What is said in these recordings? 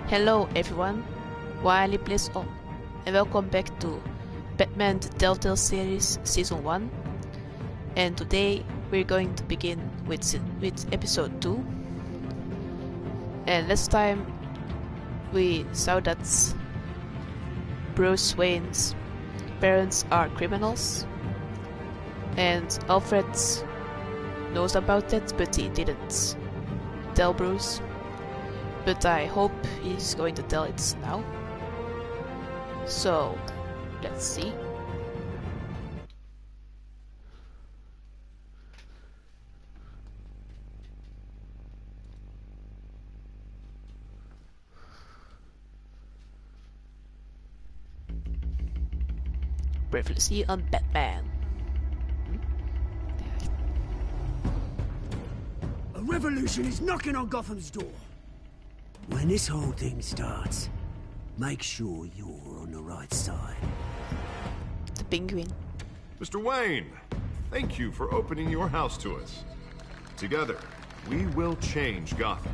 Hello everyone, Waly Plays on, and welcome back to Batman the Telltale Series Season 1. And today we're going to begin with episode 2. And last time we saw that Bruce Wayne's parents are criminals, and Alfred knows about that, but he didn't tell Bruce. But I hope he's going to tell it now. So, let's see. Previously on Batman. A revolution is knocking on Gotham's door. When this whole thing starts, make sure you're on the right side. The Penguin. Mr. Wayne, thank you for opening your house to us. Together, we will change Gotham.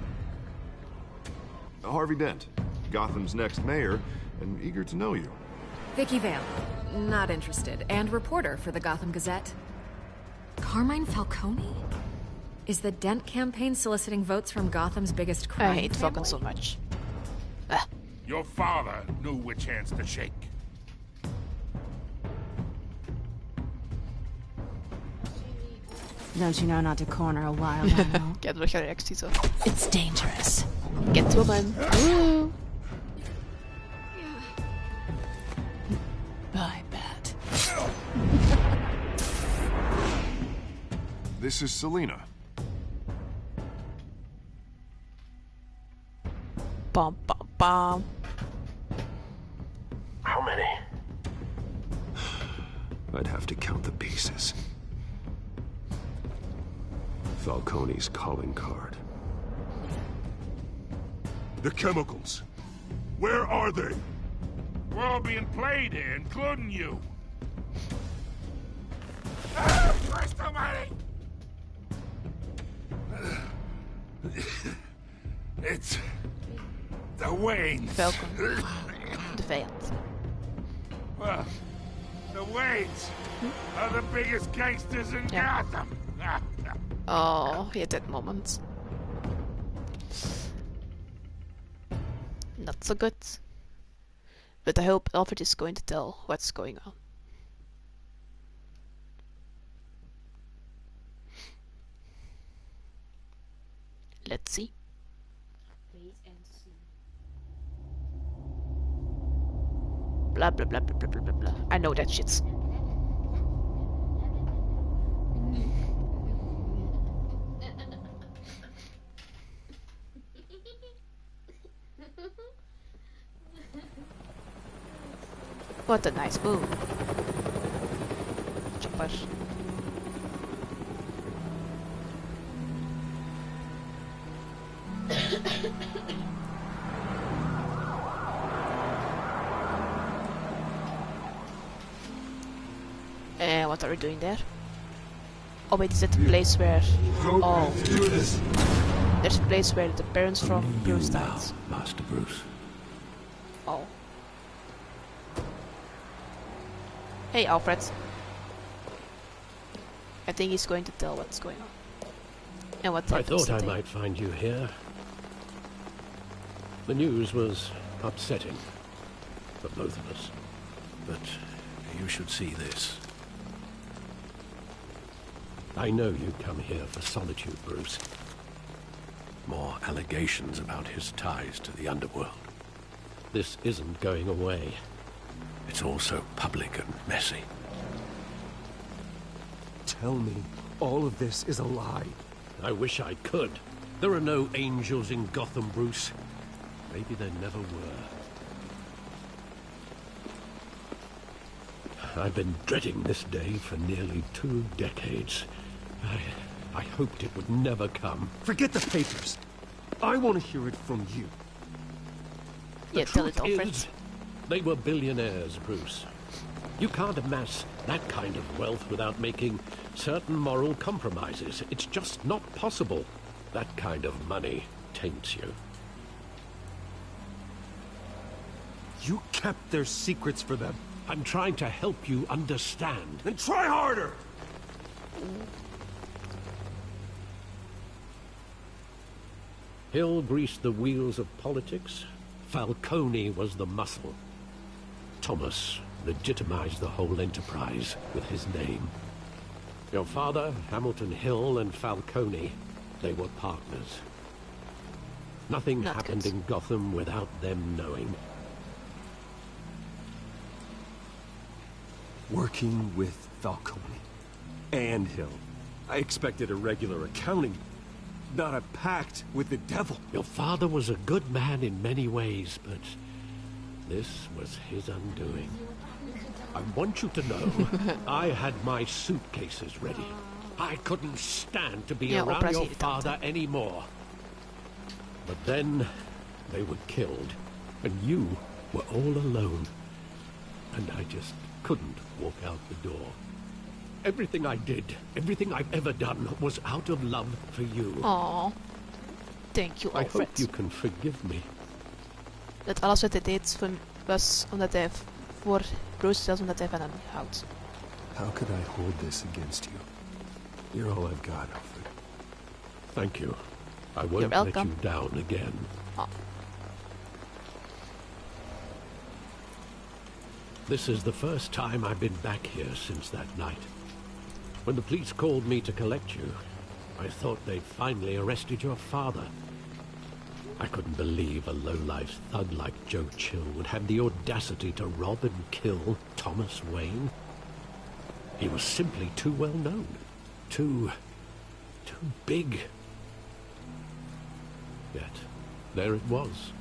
Harvey Dent, Gotham's next mayor, and eager to know you. Vicky Vale, not interested, and reporter for the Gotham Gazette. Carmine Falcone? Is the Dent campaign soliciting votes from Gotham's biggest crime I hate Falcon family? so much. Your father knew which hands to shake. Don't you know not to corner a wild animal? Kijk, welche reactie zo. It's dangerous. Catwoman. Woo! Bye, Bat. This is Selina. Bum bum bum. How many? I'd have to count the pieces. Falcone's calling card. The chemicals. Where are they? We're all being played here, including you. Ah, Christ almighty! It's the Waynes. Falcon. De vijand. Well, the Waynes are the biggest gangsters in Gotham. Oh, he had that moment. Not so good. But I hope Alfred is going to tell what's going on. Let's see. Blah blah blah blah blah blah blah blah. I know that shit. What a nice move. Chopper. And what are we doing there? Oh wait, is that the place where... Oh. There's a place where the parents from Bruce died. Master Bruce. Oh. Hey, Alfred. I think he's going to tell what's going on. And what I thought I today. might find you here. The news was upsetting for both of us. But you should see this. I know you come here for solitude, Bruce. More allegations about his ties to the underworld. This isn't going away. It's all so public and messy. Tell me, all of this is a lie. I wish I could. There are no angels in Gotham, Bruce. Maybe there never were. I've been dreading this day for nearly 2 decades. I hoped it would never come. Forget the papers. I want to hear it from you. Yeah, tell it, Alfred. Is, they were billionaires, Bruce. You can't amass that kind of wealth without making certain moral compromises. It's just not possible. That kind of money taints you. You kept their secrets for them. I'm trying to help you understand. Then try harder! Hill greased the wheels of politics. Falcone was the muscle. Thomas legitimized the whole enterprise with his name. Your father, Hamilton Hill, and Falcone, they were partners. Nothing happened in Gotham without them knowing. Working with Falcone and Hill. I expected a regular accounting, not a pact with the devil. Your father was a good man in many ways, but this was his undoing. I want you to know, I had my suitcases ready. I couldn't stand to be around your father anymore. But then, they were killed, and you were all alone. And I just couldn't walk out the door. Everything I did, everything I've ever done, was out of love for you. Aww. Thank you, Alfred. I hope you can forgive me. Dat alles wat hij deed was omdat hij voor Bruce, zelfs omdat hij van hem houdt. How could I hold this against you? You're all I've got, Alfred. Thank you. I won't let you down again. Oh. This is the first time I've been back here since that night. When the police called me to collect you, I thought they'd finally arrested your father. I couldn't believe a low-life thug like Joe Chill would have the audacity to rob and kill Thomas Wayne. He was simply too well known. Too big. Yet, there it was.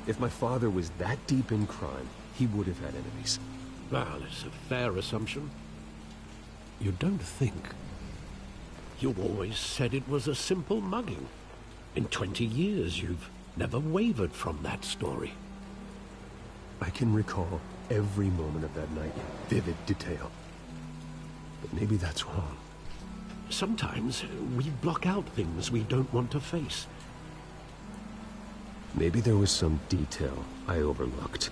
If my father was that deep in crime, he would have had enemies. Well, it's a fair assumption. You don't think. You always said it was a simple mugging. In 20 years, you've never wavered from that story. I can recall every moment of that night in vivid detail. But maybe that's wrong. Sometimes we block out things we don't want to face. Maybe there was some detail I overlooked.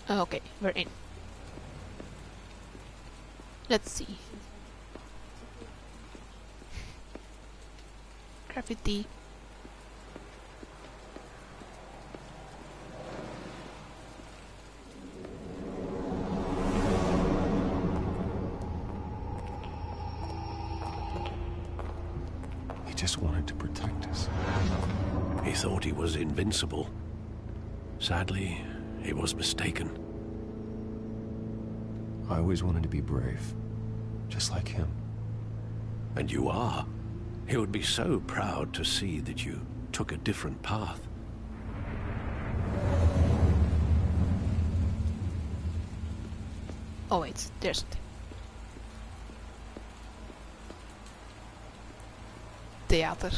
Okay, we're in. Let's see. Graffiti. He just wanted to protect us. He thought he was invincible. Sadly, he was mistaken. I always wanted to be brave, just like him. And you are. He would be so proud to see that you took a different path. Oh wait, there's something. Theater.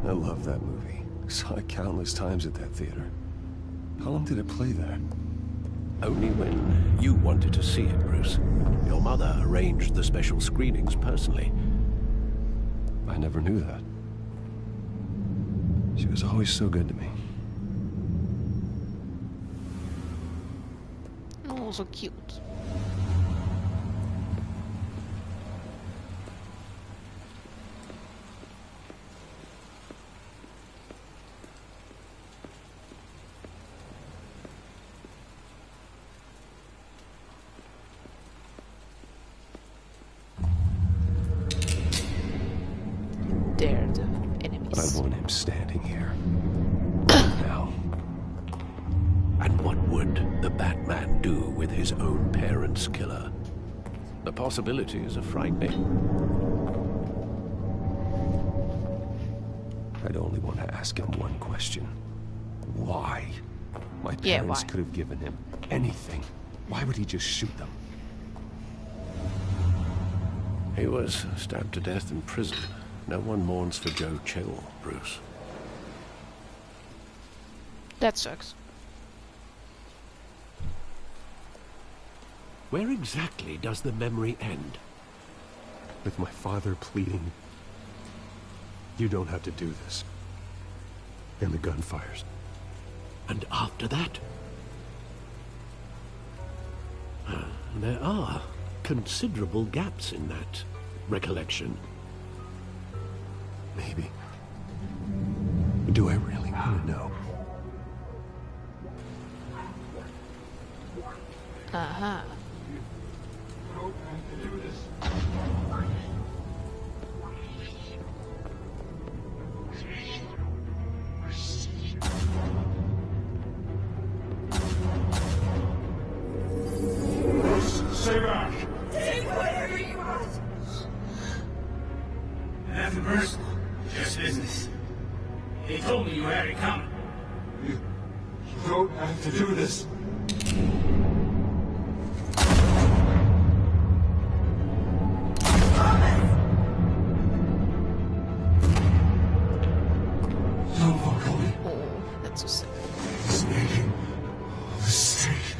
I love that movie. Saw it countless times at that theater. How long did it play there? Only when you wanted to see it, Bruce. Your mother arranged the special screenings personally. I never knew that. She was always so good to me. Oh, so cute. They're the enemies. I want him standing here. Now. And what would the Batman do with his own parents' killer? The possibilities are frightening. I'd only want to ask him one question. Why? My parents why? could have given him anything. Why would he just shoot them? He was stabbed to death in prison. No one mourns for Joe Chill, Bruce. That sucks. Where exactly does the memory end? with my father pleading, "You don't have to do this." And the gun fires. And after that? There are considerable gaps in that recollection. Maybe. Do I really want to know? Uh-huh. Stay back! Take whatever you want! Nothing personal, just business. He told me you had it coming. You don't have to do this. No, Falcone. Oh, that's so sad. He's making a mistake.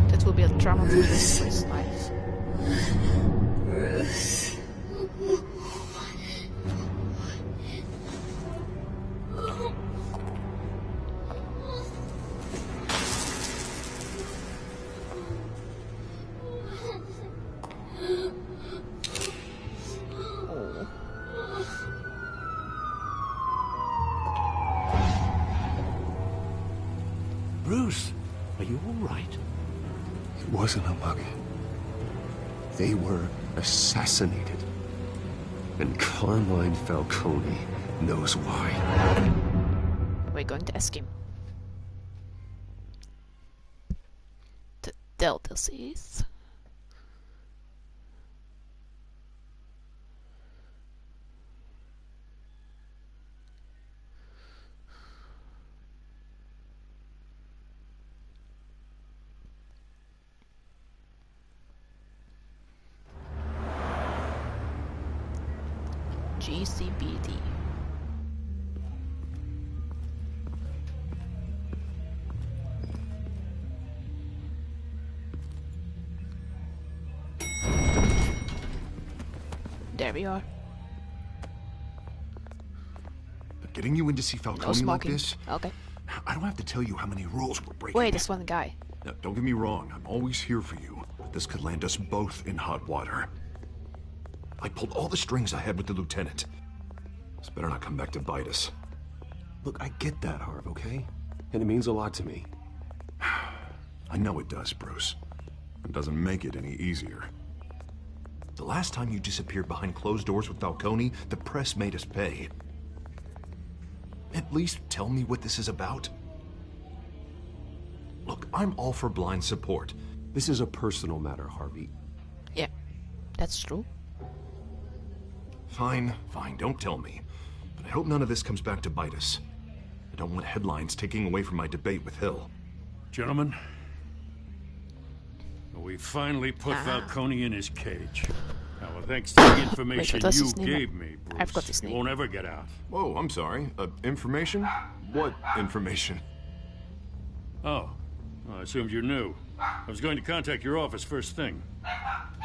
That will be a trauma for his life. Bruce, are you all right? It wasn't a mug. They were assassinated. And Carmine Falcone knows why. We're going to ask him. The Telltale Series. GCBD. There we are. Getting you in to see No Falcone like smoking. this? Okay. I don't have to tell you how many rules we're breaking. Wait, this one guy. Now, don't get me wrong, I'm always here for you, but this could land us both in hot water. I pulled all the strings I had with the lieutenant. This better not come back to bite us. Look, I get that, Harv, okay? And it means a lot to me. I know it does, Bruce. It doesn't make it any easier. The last time you disappeared behind closed doors with Falcone, the press made us pay. At least tell me what this is about. Look, I'm all for blind support. This is a personal matter, Harvey. Yeah, that's true. Fine, don't tell me. But I hope none of this comes back to bite us. I don't want headlines taking away from my debate with Hill. Gentlemen, we finally put Falcone in his cage. Now, thanks to the information what's you his name? gave me, I Bruce, forgot his he name. won't ever get out. Whoa, I'm sorry. Information? What information? Oh, well, I assumed you knew. I was going to contact your office first thing.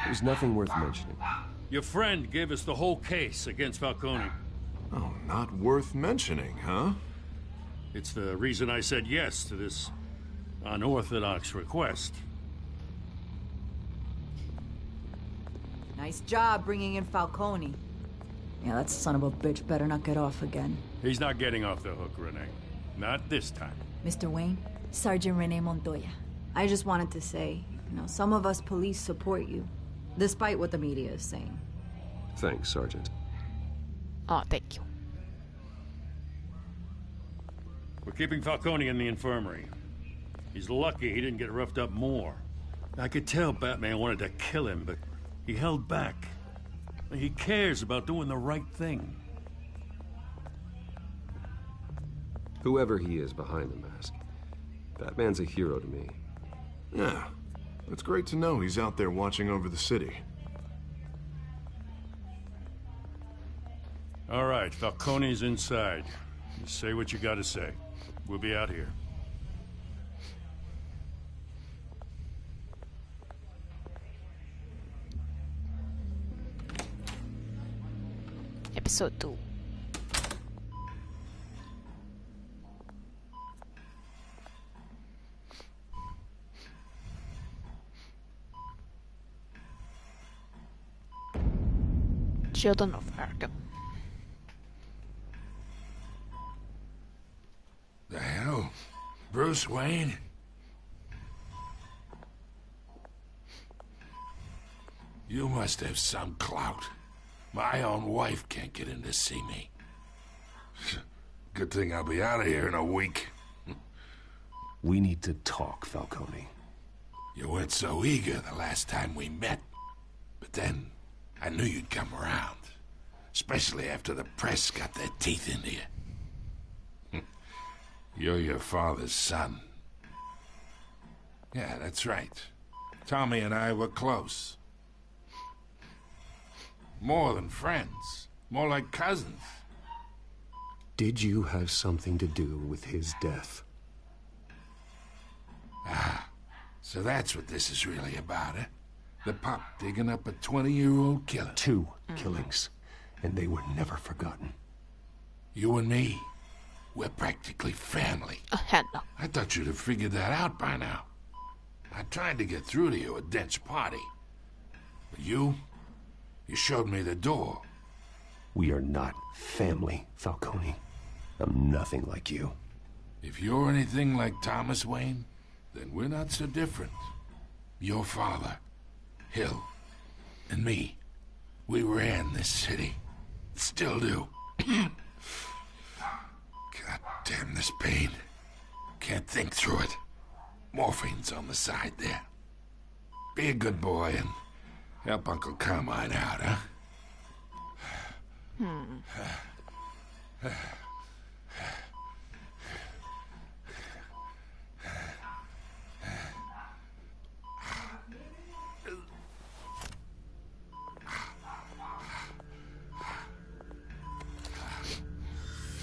There's nothing worth mentioning. Your friend gave us the whole case against Falcone. Oh, not worth mentioning, huh? It's the reason I said yes to this unorthodox request. Nice job bringing in Falcone. Yeah, that son of a bitch better not get off again. He's not getting off the hook, Renee. Not this time. Mr. Wayne, Sergeant Renee Montoya. I just wanted to say, some of us police support you, despite what the media is saying. Thanks, Sergeant. Oh, thank you. We're keeping Falcone in the infirmary. He's lucky he didn't get roughed up more. I could tell Batman wanted to kill him, but he held back. He cares about doing the right thing. Whoever he is behind the mask, Batman's a hero to me. Yeah, it's great to know he's out there watching over the city. All right, Falcone's inside. Just say what you gotta say. We'll be out here. Episode 2. Children of Arkham. The hell? Bruce Wayne? You must have some clout. My own wife can't get in to see me. Good thing I'll be out of here in a week. We need to talk, Falcone. You weren't so eager the last time we met. But then, I knew you'd come around. Especially after the press got their teeth into you. You're your father's son. Yeah, that's right. Tommy and I were close. More than friends. More like cousins. Did you have something to do with his death? Ah, so that's what this is really about, eh? The pup digging up a 20-year-old killer. 2 killings, and they were never forgotten. You and me, we're practically family. No. I thought you'd have figured that out by now. I tried to get through to you at Dent's party. But you showed me the door. We are not family, Falcone. I'm nothing like you. If you're anything like Thomas Wayne, then we're not so different. Your father, Hill, and me, we ran this city. Still do. God damn this pain. Can't think through it. Morphine's on the side there. Be a good boy and help Uncle Carmine out, huh?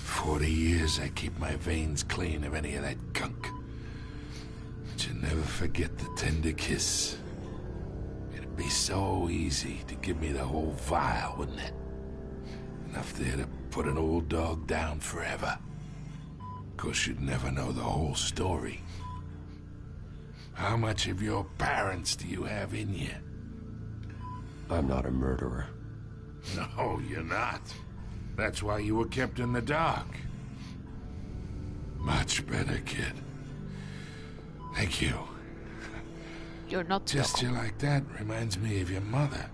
40 years I keep my veins clean of any of that gunk. But you never forget the tender kiss. It'd be so easy to give me the whole vial, wouldn't it? Enough there to put an old dog down forever. Of course, you'd never know the whole story. How much of your parents do you have in you? I'm not a murderer. No, you're not. That's why you were kept in the dark. Much better, kid. Thank you. You're not Gesture like that reminds me of your mother.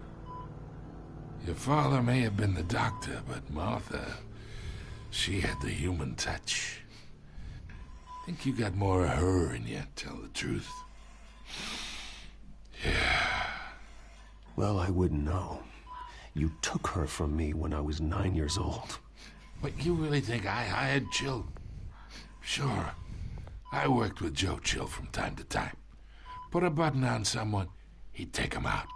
Your father may have been the doctor, but Martha, she had the human touch. I think you got more of her in you, tell the truth. Yeah. Well, I wouldn't know. You took her from me when I was 9 years old. But you really think I hired Chill? Sure. I worked with Joe Chill from time to time. Put a button on someone, he'd take him out.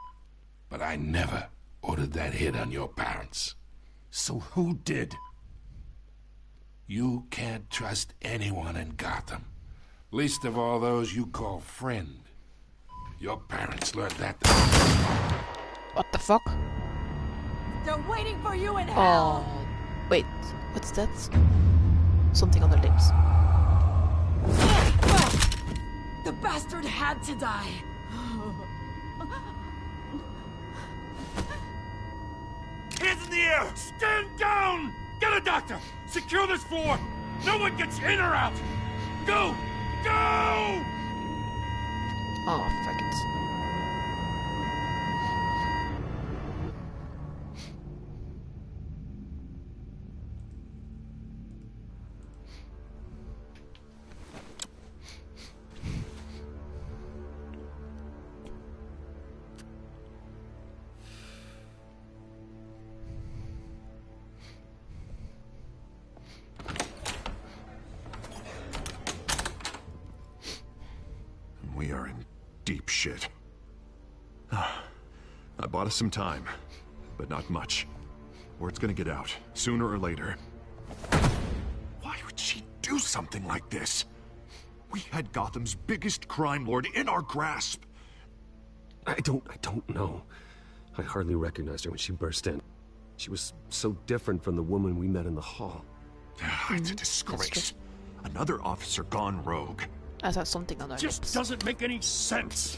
But I never ordered that hit on your parents. So who did? You can't trust anyone in Gotham. Least of all those you call friend. Your parents learned that. What the fuck? They're waiting for you in hell! Oh, wait, what's that? Something on her lips. The bastard had to die. Hands in the air! Stand down! Get a doctor! Secure this floor! No one gets in or out! Go! Go! Oh, fuck it. We are in deep shit. I bought us some time, but not much. Word's gonna get out, sooner or later. Why do something like this? We had Gotham's biggest crime lord in our grasp. I don't know. I hardly recognized her when she burst in. She was so different from the woman we met in the hall. It's a disgrace. Another officer gone rogue. As has something on our Just lips. doesn't make any sense.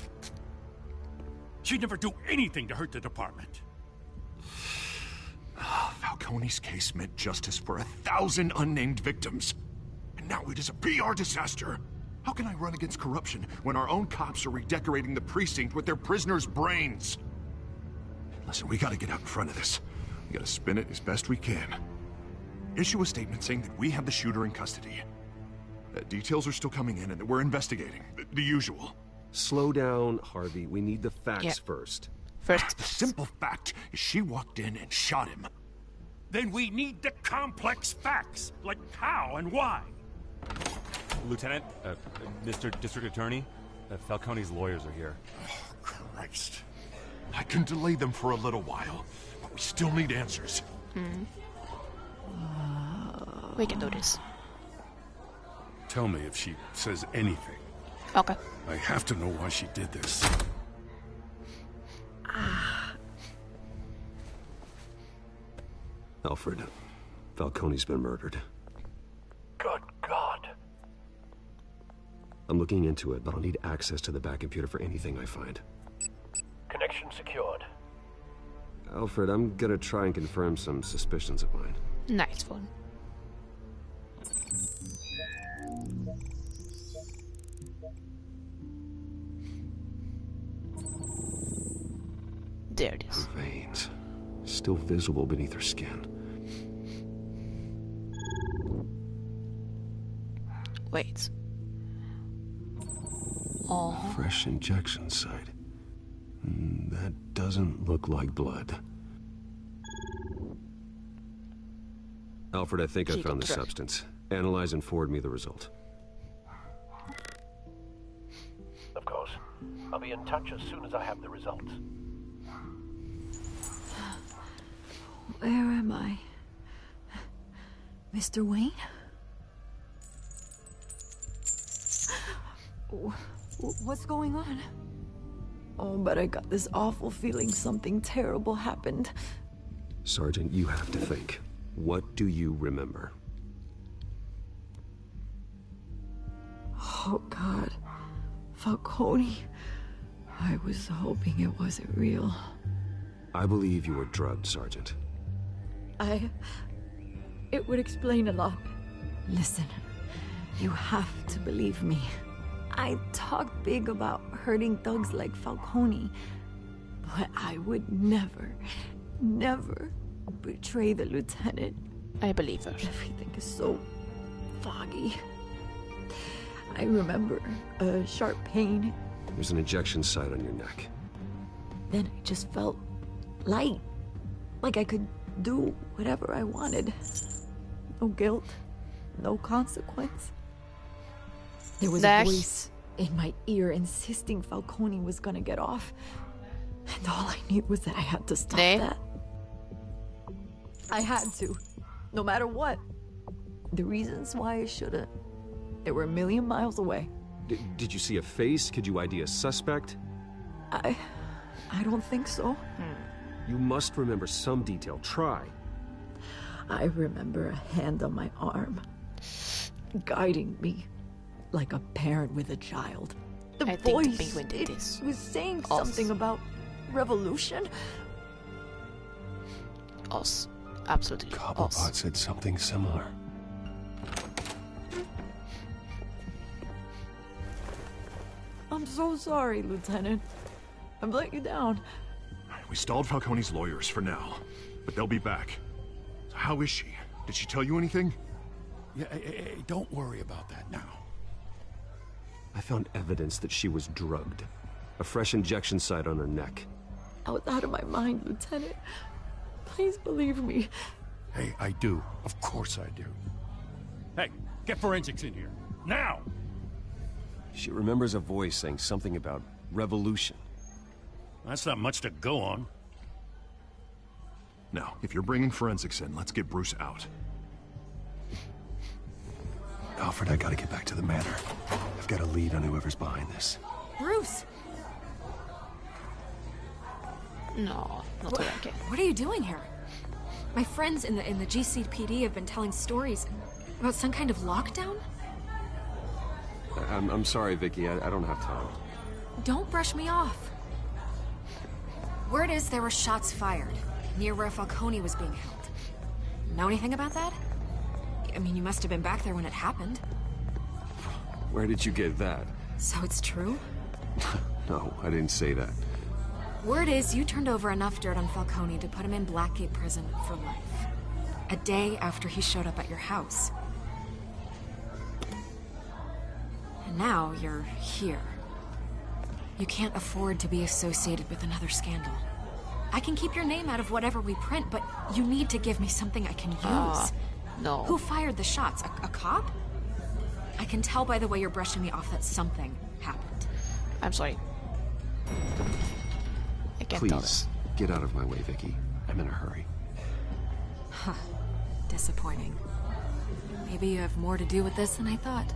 She'd never do anything to hurt the department. Falcone's case meant justice for 1,000 unnamed victims. And now it is a PR disaster. How can I run against corruption when our own cops are redecorating the precinct with their prisoners' brains? Listen, we gotta get out in front of this. We gotta spin it as best we can. Issue a statement saying that we have the shooter in custody. That details are still coming in and that we're investigating. The usual. Slow down, Harvey. We need the facts first. The simple fact is she walked in and shot him. Then we need the complex facts, like how and why. Lieutenant, Mr. District Attorney, Falcone's lawyers are here. Oh, Christ. I can delay them for a little while, but we still need answers. We can do this. Tell me if she says anything. Okay. I have to know why she did this. Alfred, Falcone's been murdered. Good God. I'm looking into it, but I'll need access to the back computer for anything I find. Connection secured. Alfred, I'm gonna try and confirm some suspicions of mine. Nice one. There it is. Her veins, still visible beneath her skin. Wait. Oh. Fresh injection site. That doesn't look like blood. Alfred, I think I found the substance. Analyze and forward me the result. Of course. I'll be in touch as soon as I have the results. Where am I? Mr. Wayne? What's going on? Oh, but I got this awful feeling something terrible happened. Sergeant, you have to think. What do you remember? Oh, God. Falcone. I was hoping it wasn't real. I believe you were drugged, Sergeant. It would explain a lot. Listen, you have to believe me. I talk big about hurting thugs like Falcone, but I would never betray the lieutenant. I believe her. Everything is so foggy. I remember a sharp pain. There's an injection site on your neck. Then I just felt light. Like I could do whatever I wanted. No guilt, no consequence. There was a voice in my ear insisting Falcone was gonna get off. And all I knew was that I had to stop that. I had to, no matter what. The reasons why I shouldn't, they were a million miles away. Did you see a face? Could you ID a suspect? I don't think so. You must remember some detail. Try. I remember a hand on my arm, guiding me like a parent with a child. The voice, it was saying something about revolution. Us. Absolutely. Cobblepot said something similar. I'm so sorry, Lieutenant. I've let you down. We stalled Falcone's lawyers for now, but they'll be back. So how is she? Did she tell you anything? Yeah, don't worry about that now. I found evidence that she was drugged. A fresh injection site on her neck. I was out of my mind, Lieutenant. Please believe me. Hey, I do. Of course I do. Hey, get forensics in here. Now! She remembers a voice saying something about revolution. That's not much to go on. Now, if you're bringing forensics in, let's get Bruce out. Alfred, I gotta get back to the manor. I've got a lead on whoever's behind this. Bruce! No, not okay. What are you doing here? My friends in the GCPD have been telling stories about some kind of lockdown? I'm sorry, Vicky. I don't have time. Don't brush me off. Word is there were shots fired near where Falcone was being held. Know anything about that? I mean, you must have been back there when it happened. Where did you get that? So it's true? No, I didn't say that. Word is you turned over enough dirt on Falcone to put him in Blackgate Prison for life. A day after he showed up at your house. And now you're here. You can't afford to be associated with another scandal. I can keep your name out of whatever we print, but you need to give me something I can use. No. Who fired the shots? A cop? I can tell by the way you're brushing me off that something happened. I'm sorry. I can't tell Please, get out of my way, Vicky. I'm in a hurry. Huh. Disappointing. Maybe you have more to do with this than I thought.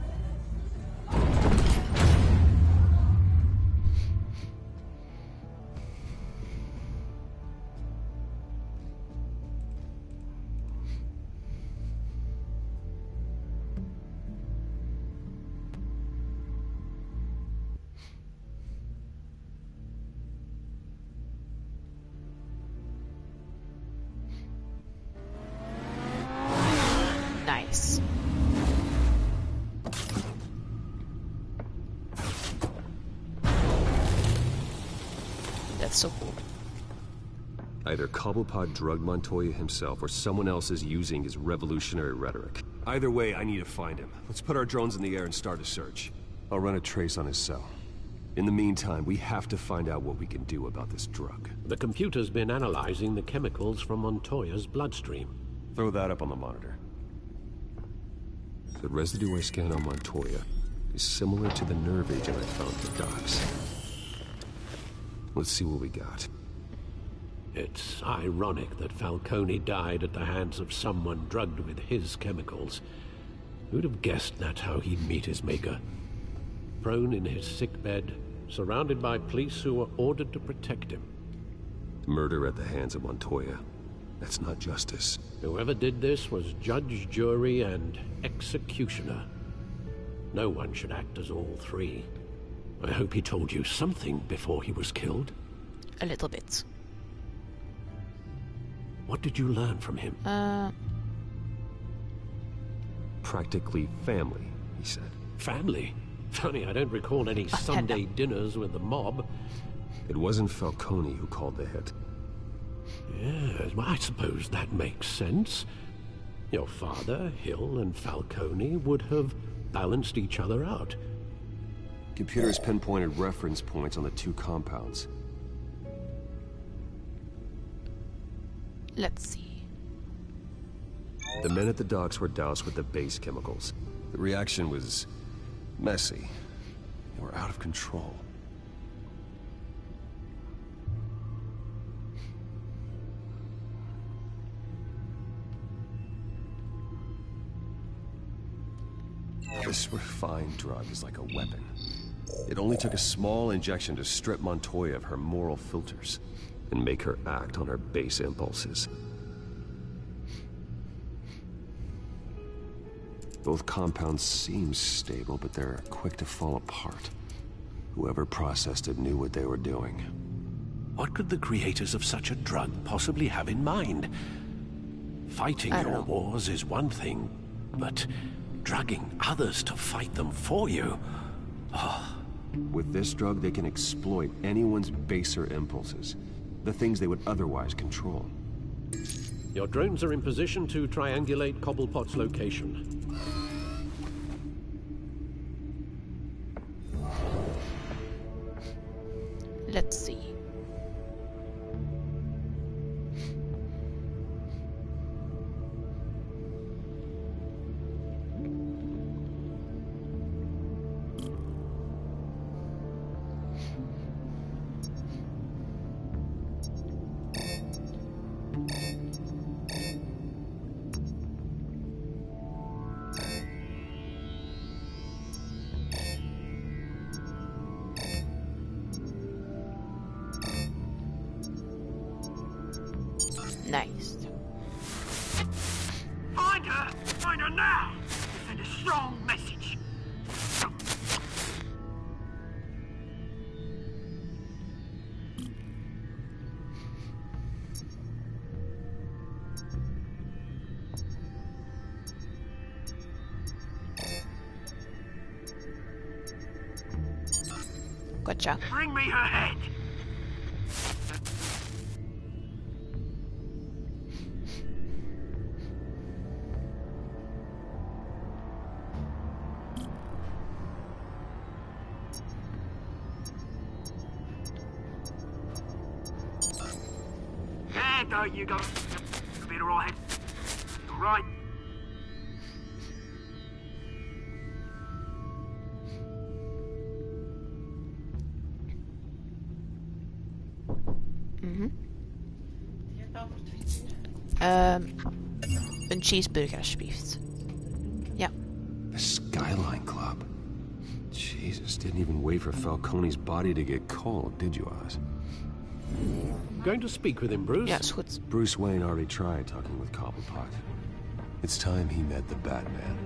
Nice. That's so cool. Either Cobblepot drugged Montoya himself, or someone else is using his revolutionary rhetoric. Either way, I need to find him. Let's put our drones in the air and start a search. I'll run a trace on his cell. In the meantime, we have to find out what we can do about this drug. The computer's been analyzing the chemicals from Montoya's bloodstream. Throw that up on the monitor. The residue I scanned on Montoya is similar to the nerve agent I found at the docks. Let's see what we got. It's ironic that Falcone died at the hands of someone drugged with his chemicals. Who'd have guessed that's how he'd meet his maker? Prone in his sickbed, surrounded by police who were ordered to protect him. Murder at the hands of Montoya. That's not justice. Whoever did this was judge, jury, and executioner. No one should act as all three. I hope he told you something before he was killed. A little bit. What did you learn from him? Practically family, he said. Family? Funny, I don't recall any Sunday dinners with the mob. It wasn't Falcone who called the hit. Yes, well, I suppose that makes sense. Your father, Hill, and Falcone would have balanced each other out. Computer's pinpointed reference points on the two compounds. Let's see. The men at the docks were doused with the base chemicals. The reaction was messy. They were out of control. This refined drug is like a weapon. It only took a small injection to strip Montoya of her moral filters and make her act on her base impulses. Both compounds seem stable, but they're quick to fall apart. Whoever processed it knew what they were doing. What could the creators of such a drug possibly have in mind? Fighting your wars is one thing, but drugging others to fight them for you? Oh. With this drug, they can exploit anyone's baser impulses. The things they would otherwise control. Your drones are in position to triangulate Cobblepot's location. Let's see. Nice. Find her! Find her now! Send a strong message. Gotcha. Bring me her head! There you go. You'll be alright. Alright. Een cheeseburger alsjeblieft. Ja. The Skyline Club. Jesus, didn't even wait for Falcone's body to get cold, did you, Oz? Going to speak with him, Bruce? Ja, is goed. Bruce Wayne already tried talking with Cobblepot. It's time he met the Batman.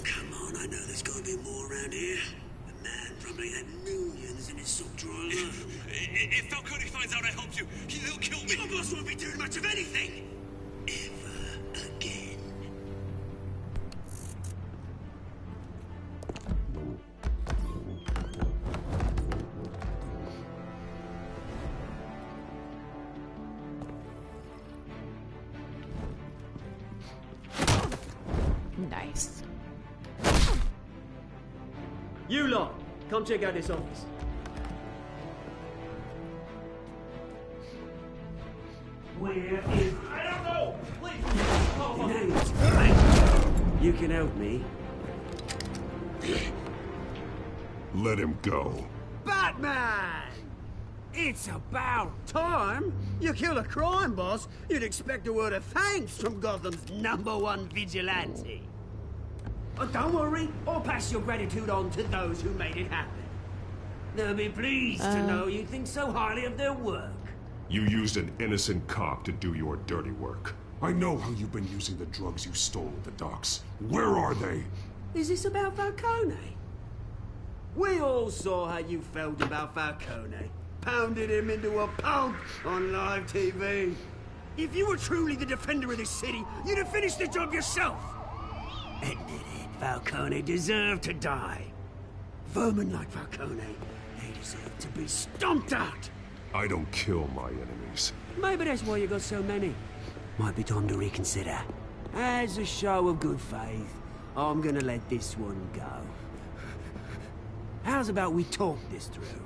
Come on, I know there's gotta be more around here. The man probably had millions in his sock drawer alone. If Falcone finds out I helped you, he'll kill me. Your boss won't be doing much of anything. Ever again. Nice. You lot, come check out this office. Where is... I don't know! Please! You can help me. Let him go. Batman! It's about time. You kill a crime boss, you'd expect a word of thanks from Gotham's #1 vigilante. Oh, don't worry, I'll pass your gratitude on to those who made it happen. They'll be pleased to know you think so highly of their work. You used an innocent cop to do your dirty work. I know how you've been using the drugs you stole at the docks. Where are they? Is this about Falcone? We all saw how you felt about Falcone. Pounded him into a pulp on live TV. If you were truly the defender of this city, you'd have finished the job yourself. Admit it, Falcone deserved to die. Vermin like Falcone, they deserve to be stomped out. I don't kill my enemies. Maybe that's why you got so many. Might be time to reconsider. As a show of good faith, I'm gonna let this one go. How's about we talk this through?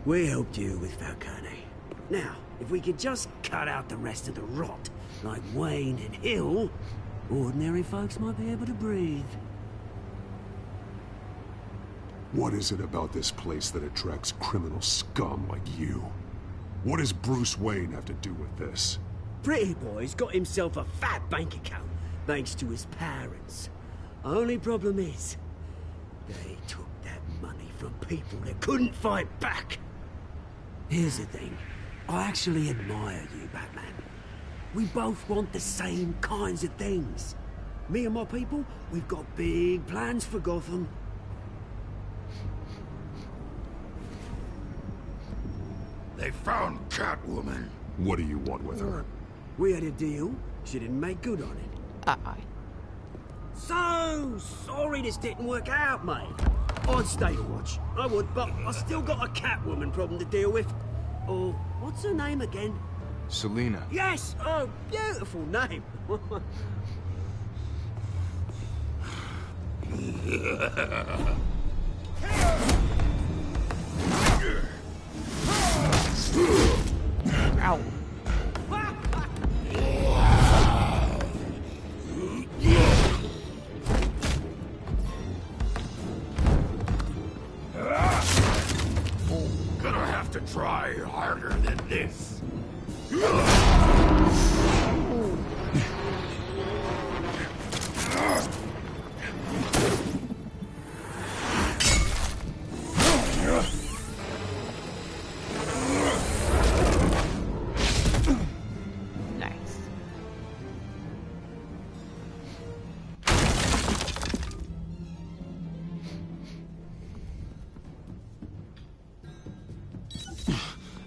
We helped you with Falcone. Now, if we could just cut out the rest of the rot, like Wayne and Hill, ordinary folks might be able to breathe. What is it about this place that attracts criminal scum like you? What does Bruce Wayne have to do with this? Pretty Boy's got himself a fat bank account, thanks to his parents. Only problem is, they took that money from people that couldn't fight back. Here's the thing. I actually admire you, Batman. We both want the same kinds of things. Me and my people, we've got big plans for Gotham. They found Catwoman. What do you want with her? We had a deal. She didn't make good on it. So sorry this didn't work out, mate. I'd stay to watch. I would, but I still got a Catwoman problem to deal with. Oh, what's her name again? Selina. Yes! Oh, beautiful name. Ow. Gonna have to try harder than this. Nice.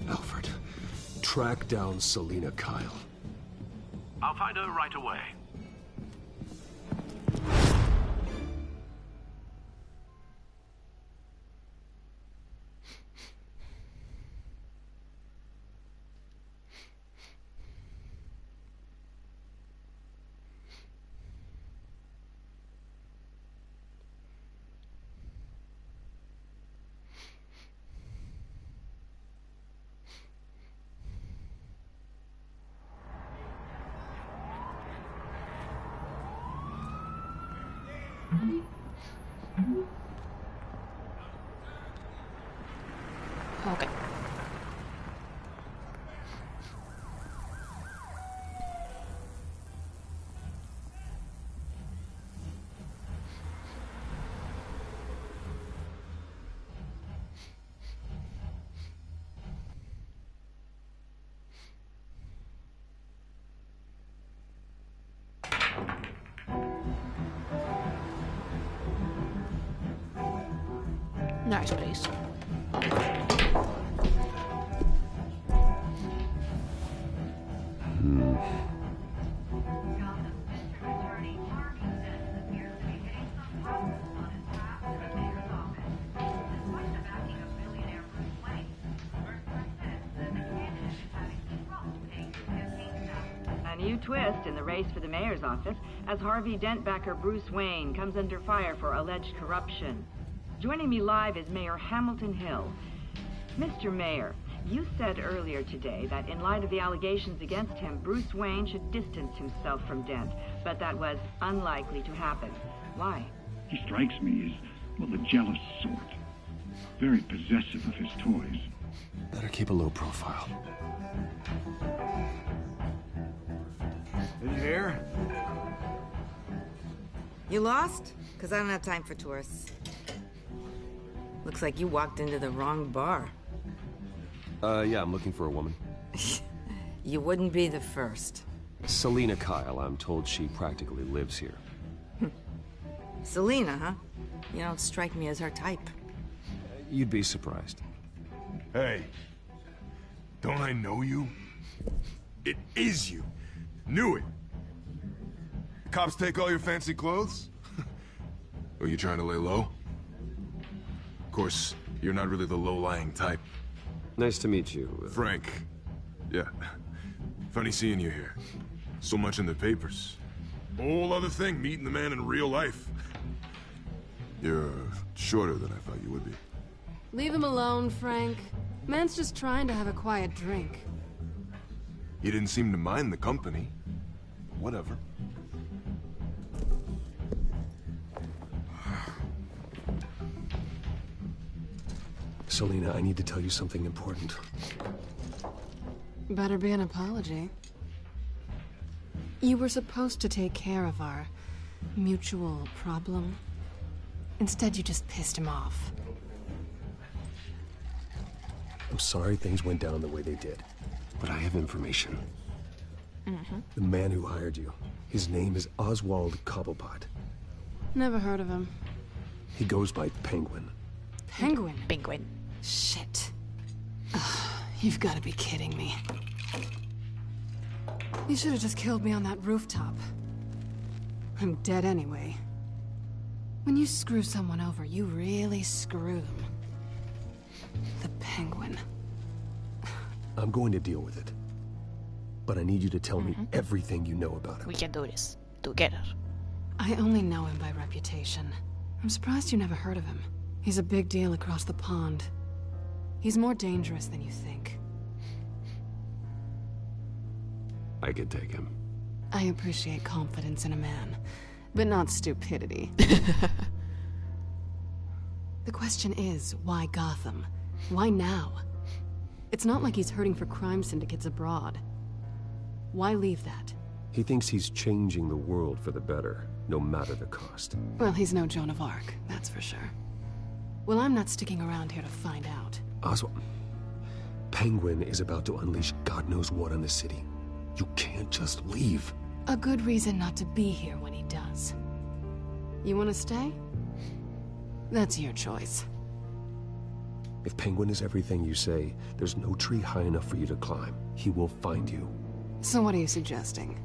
Alfred, track down Selina Kyle. I'll find her right away. Okay. Nice place. A new twist in the race for the mayor's office as Harvey Dent-backer Bruce Wayne comes under fire for alleged corruption. Joining me live is Mayor Hamilton Hill. Mr. Mayor, you said earlier today that in light of the allegations against him, Bruce Wayne should distance himself from Dent, but that was unlikely to happen. Why? He strikes me as, well, the jealous sort. Very possessive of his toys. Better keep a low profile. In here? You lost? Because I don't have time for tourists. Looks like you walked into the wrong bar. Yeah, I'm looking for a woman. You wouldn't be the first. Selina Kyle, I'm told she practically lives here. Selina, huh? You don't strike me as her type. You'd be surprised. Hey, don't I know you? It is you. Knew it. Cops take all your fancy clothes? Are you trying to lay low? Of course, you're not really the low-lying type. Nice to meet you. Frank. Yeah. Funny seeing you here. So much in the papers. Whole other thing, meeting the man in real life. You're shorter than I thought you would be. Leave him alone, Frank. Man's just trying to have a quiet drink. He didn't seem to mind the company. Whatever. Selina, I need to tell you something important. Better be an apology. You were supposed to take care of our mutual problem. Instead, you just pissed him off. I'm sorry things went down the way they did, but I have information. The man who hired you, his name is Oswald Cobblepot. Never heard of him. He goes by Penguin. Penguin? Penguin. Shit. Ugh, you've got to be kidding me. You should have just killed me on that rooftop. I'm dead anyway. When you screw someone over, you really screw them. The Penguin. I'm going to deal with it. But I need you to tell me everything you know about him. We can do this together. I only know him by reputation. I'm surprised you never heard of him. He's a big deal across the pond. He's more dangerous than you think. I could take him. I appreciate confidence in a man, but not stupidity. The question is, why Gotham? Why now? It's not like he's hurting for crime syndicates abroad. Why leave that? He thinks he's changing the world for the better, no matter the cost. Well, he's no Joan of Arc, that's for sure. Well, I'm not sticking around here to find out. Oswald, Penguin is about to unleash God knows what on the city. You can't just leave. A good reason not to be here when he does. You want to stay? That's your choice. If Penguin is everything you say, there's no tree high enough for you to climb. He will find you. So what are you suggesting?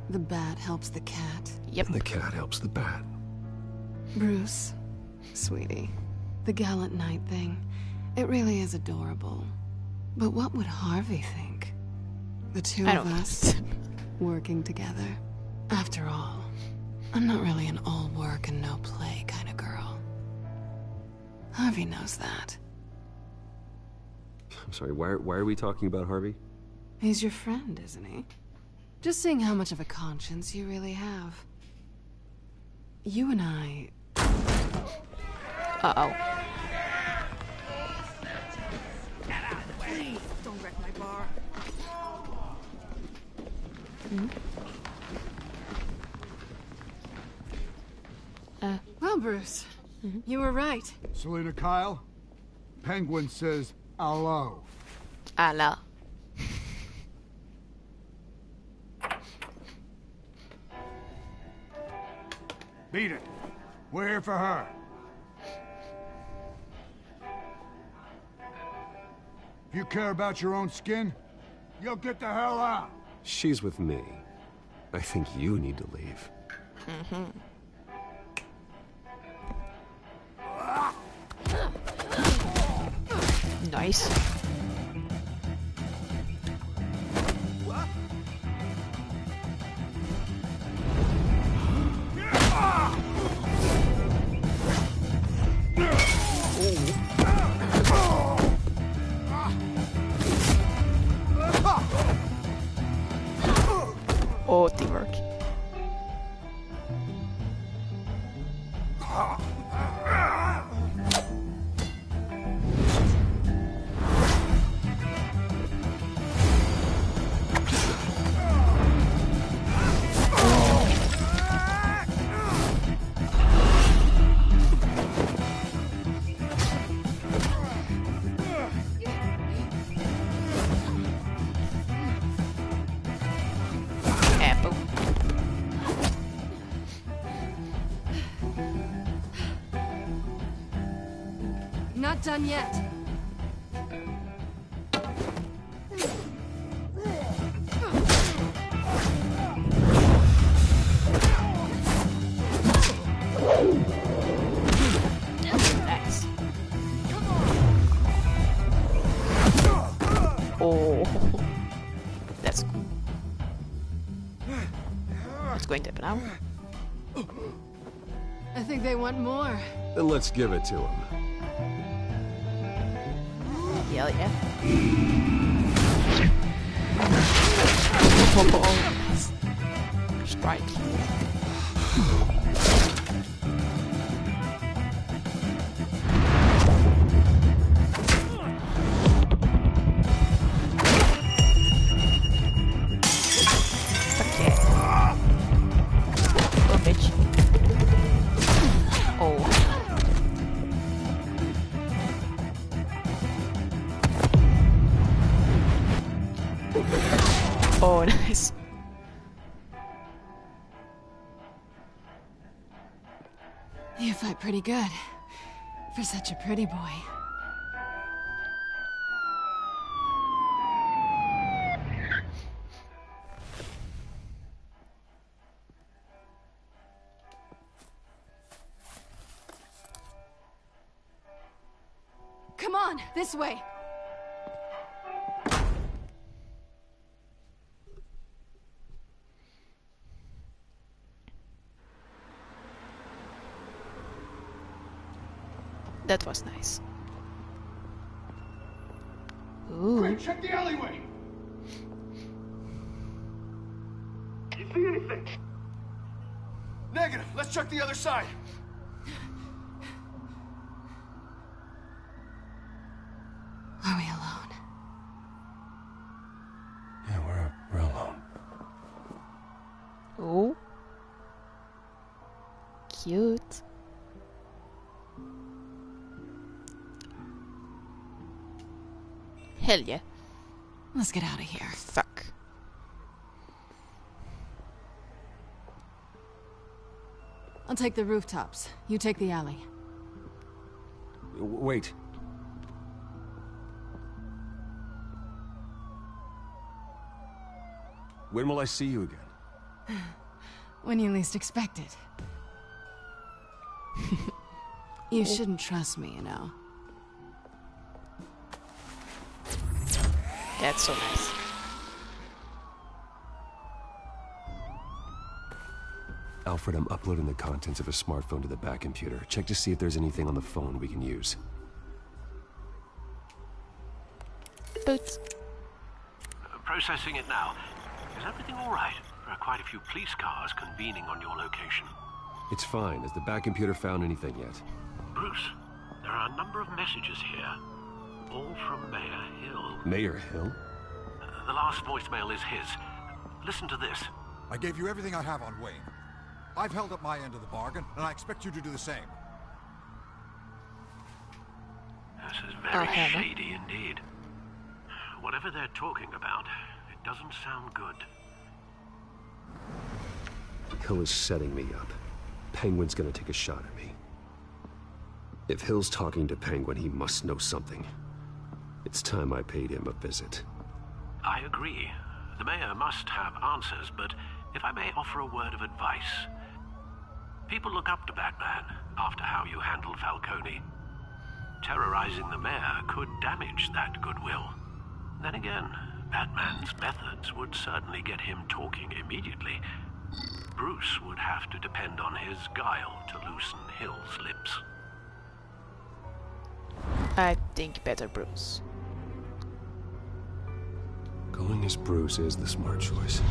The bat helps the cat? Yep. And the cat helps the bat. Bruce, sweetie, the gallant knight thing, it really is adorable. But what would Harvey think? The two of us working together. After all, I'm not really an all work and no play kind of girl. Harvey knows that. I'm sorry, why are we talking about Harvey? He's your friend, isn't he? Just seeing how much of a conscience you really have. You and I... Uh-oh. Please, don't wreck my bar. Well, Bruce, you were right. Selina Kyle, Penguin says hello. Hello. Beat it. We're here for her. If you care about your own skin, you'll get the hell out. She's with me. I think you need to leave. Nice. Oh, teamwork. Not done yet. Nice. Oh, that's cool. What's going to happen now? I think they want more. Then let's give it to him. Hell yeah. Strike. Okay. Oh, bitch. Oh. Oh, nice. You fight pretty good. For such a pretty boy. Come on, this way. That was nice. Ooh. Quick, check the alleyway! You see anything? Negative. Let's check the other side. Are we alone? Yeah, we're alone. Oh. Cute. Hell yeah. Let's get out of here. Fuck. I'll take the rooftops. You take the alley. Wait. When will I see you again? When you least expect it. You shouldn't trust me, you know. That's so nice. Alfred, I'm uploading the contents of a smartphone to the back computer. Check to see if there's anything on the phone we can use. But... Processing it now. Is everything all right? There are quite a few police cars convening on your location. It's fine. Has the back computer found anything yet? Bruce, there are a number of messages here. All from Mayor Hill. Mayor Hill? The last voicemail is his. Listen to this. I gave you everything I have on Wayne. I've held up my end of the bargain, and I expect you to do the same. This is very shady indeed. Whatever they're talking about, it doesn't sound good. Hill is setting me up. Penguin's gonna take a shot at me. If Hill's talking to Penguin, he must know something. It's time I paid him a visit. I agree. The mayor must have answers, but if I may offer a word of advice. People look up to Batman after how you handled Falcone. Terrorizing the mayor could damage that goodwill. Then again, Batman's methods would certainly get him talking immediately. Bruce would have to depend on his guile to loosen Hill's lips. I think better Bruce. Going as Bruce is the smart choice.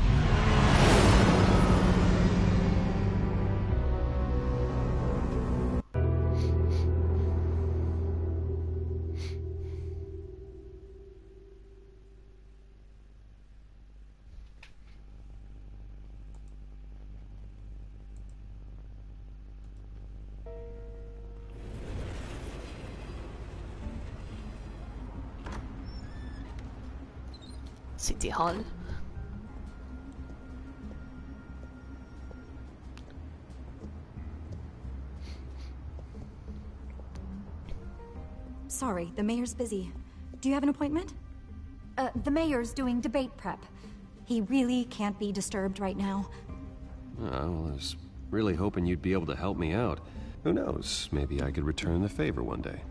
City Hall. Sorry, the mayor's busy. Do you have an appointment? The mayor's doing debate prep. He really can't be disturbed right now. Well, I was really hoping you'd be able to help me out. Who knows, maybe I could return the favor one day.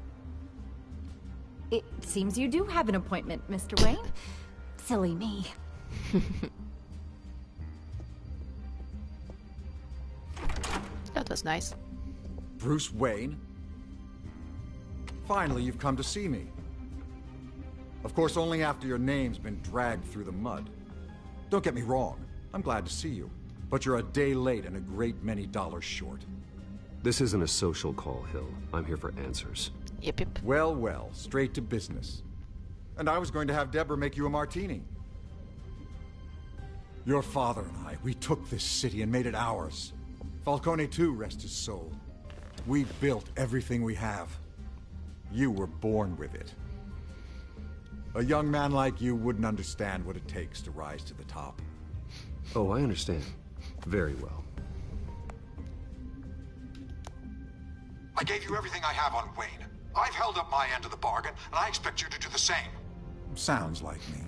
It seems you do have an appointment, Mr. Wayne. Silly me. That was nice. Bruce Wayne? Finally, you've come to see me. Of course, only after your name's been dragged through the mud. Don't get me wrong, I'm glad to see you. But you're a day late and a great many dollars short. This isn't a social call, Hill. I'm here for answers. Yep, yep. Well, well, straight to business. And I was going to have Deborah make you a martini. Your father and I, we took this city and made it ours. Falcone too, rest his soul. We built everything we have. You were born with it. A young man like you wouldn't understand what it takes to rise to the top. Oh, I understand. Very well. I gave you everything I have on Wayne. I've held up my end of the bargain, and I expect you to do the same. Sounds like me.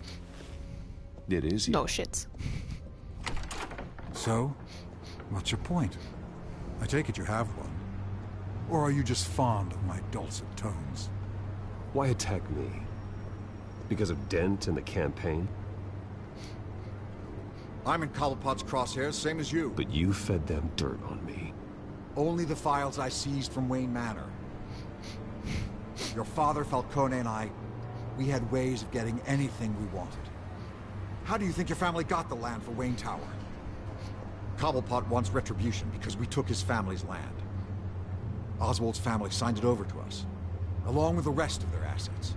It is you. No shit. So, what's your point? I take it you have one. Or are you just fond of my dulcet tones? Why attack me? Because of Dent and the campaign? I'm in Cobblepot's crosshairs, same as you. But you fed them dirt on me. Only the files I seized from Wayne Manor. your father, Falcone, and I, we had ways of getting anything we wanted. How do you think your family got the land for Wayne Tower? Cobblepot wants retribution because we took his family's land. Oswald's family signed it over to us, along with the rest of their assets.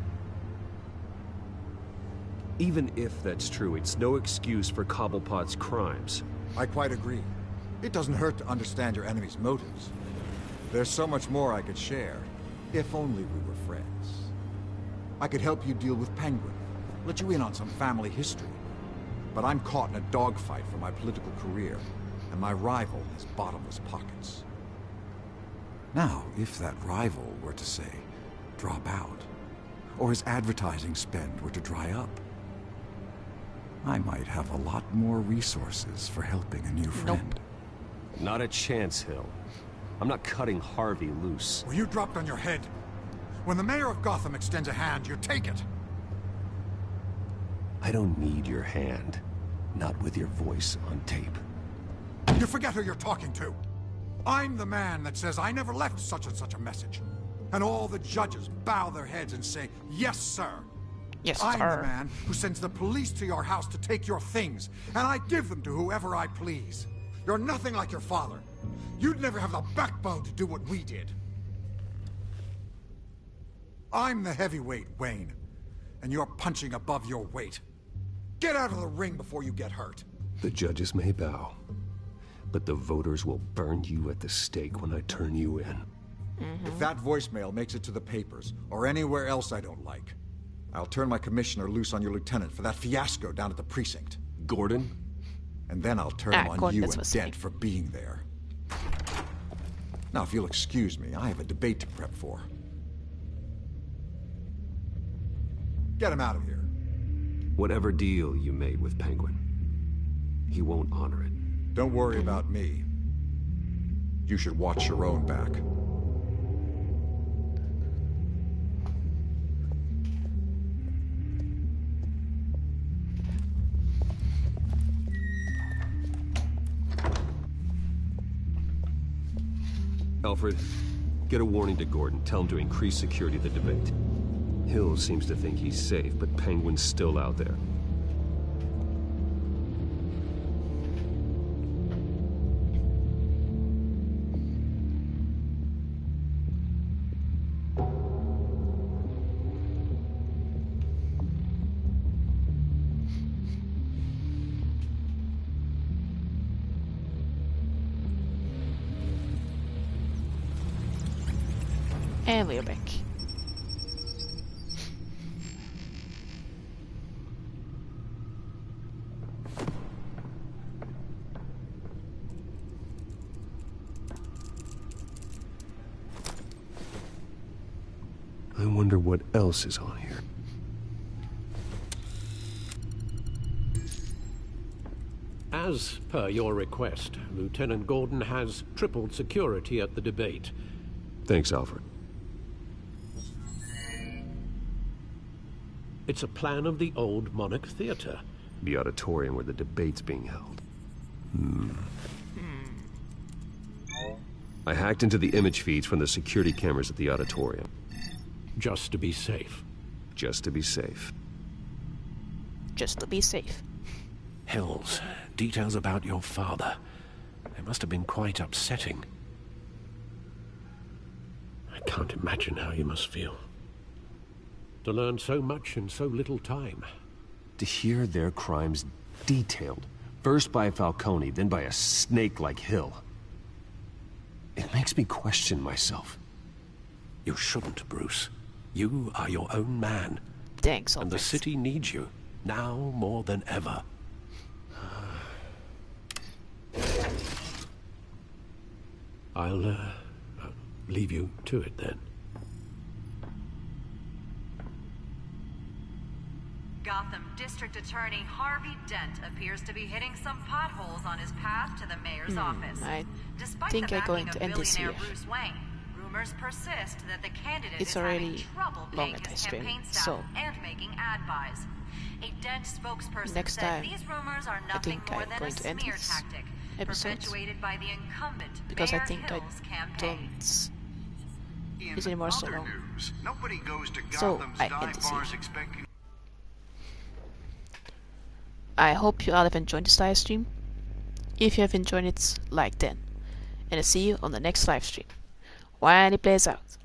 Even if that's true, it's no excuse for Cobblepot's crimes. I quite agree. It doesn't hurt to understand your enemy's motives. There's so much more I could share, if only we were friends. I could help you deal with Penguin, let you in on some family history. But I'm caught in a dogfight for my political career, and my rival has bottomless pockets. Now, if that rival were to say, drop out, or his advertising spend were to dry up, I might have a lot more resources for helping a new friend. Nope. Not a chance, Hill. I'm not cutting Harvey loose. Were you dropped on your head? When the mayor of Gotham extends a hand, you take it. I don't need your hand. Not with your voice on tape. You forget who you're talking to. I'm the man that says I never left such and such a message. And all the judges bow their heads and say, yes, sir. Yes, I'm sir. the man who sends the police to your house to take your things, and I give them to whoever I please. You're nothing like your father. You'd never have the backbone to do what we did. I'm the heavyweight, Wayne, and you're punching above your weight. Get out of the ring before you get hurt. The judges may bow, but the voters will burn you at the stake when I turn you in. If that voicemail makes it to the papers, or anywhere else I don't like, I'll turn my commissioner loose on your lieutenant for that fiasco down at the precinct. Gordon? And then I'll turn him on Gordon, you that's and what's Dent for being there. Now, if you'll excuse me, I have a debate to prep for. Get him out of here. Whatever deal you made with Penguin, he won't honor it. Don't worry about me. You should watch your own back. Alfred, get a warning to Gordon. Tell him to increase security of the debate. Hill seems to think he's safe, but Penguin's still out there. And we're back. I wonder what else is on here. As per your request, Lieutenant Gordon has tripled security at the debate. Thanks, Alfred. It's a plan of the old Monarch Theater. The auditorium where the debate's being held. I hacked into the image feeds from the security cameras at the auditorium. Just to be safe. Just to be safe. Just to be safe. Hills, details about your father. They must have been quite upsetting. I can't imagine how you must feel. To learn so much in so little time. To hear their crimes detailed, first by Falcone, then by a snake like Hill. It makes me question myself. You shouldn't, Bruce. You are your own man. Thanks, and the city needs you, now more than ever. I'll leave you to it then. Gotham District Attorney Harvey Dent appears to be hitting some potholes on his path to the mayor's office. I Despite think the I'm going backing to end of this billionaire here. Bruce Wayne, rumors persist that the candidate It's is already having trouble long paying that I his stream, campaign staff so and making ad buys. A Dent spokesperson next said time, these rumors are I nothing think more I'm than going a to end smear this tactic episode perpetuated by the incumbent because I Mayor think Hill's I campaign. don't is anymore so long. So I end the scene. I hope you all have enjoyed this live stream. If you have enjoyed it, like then. And I'll see you on the next live stream. Waly Plays out.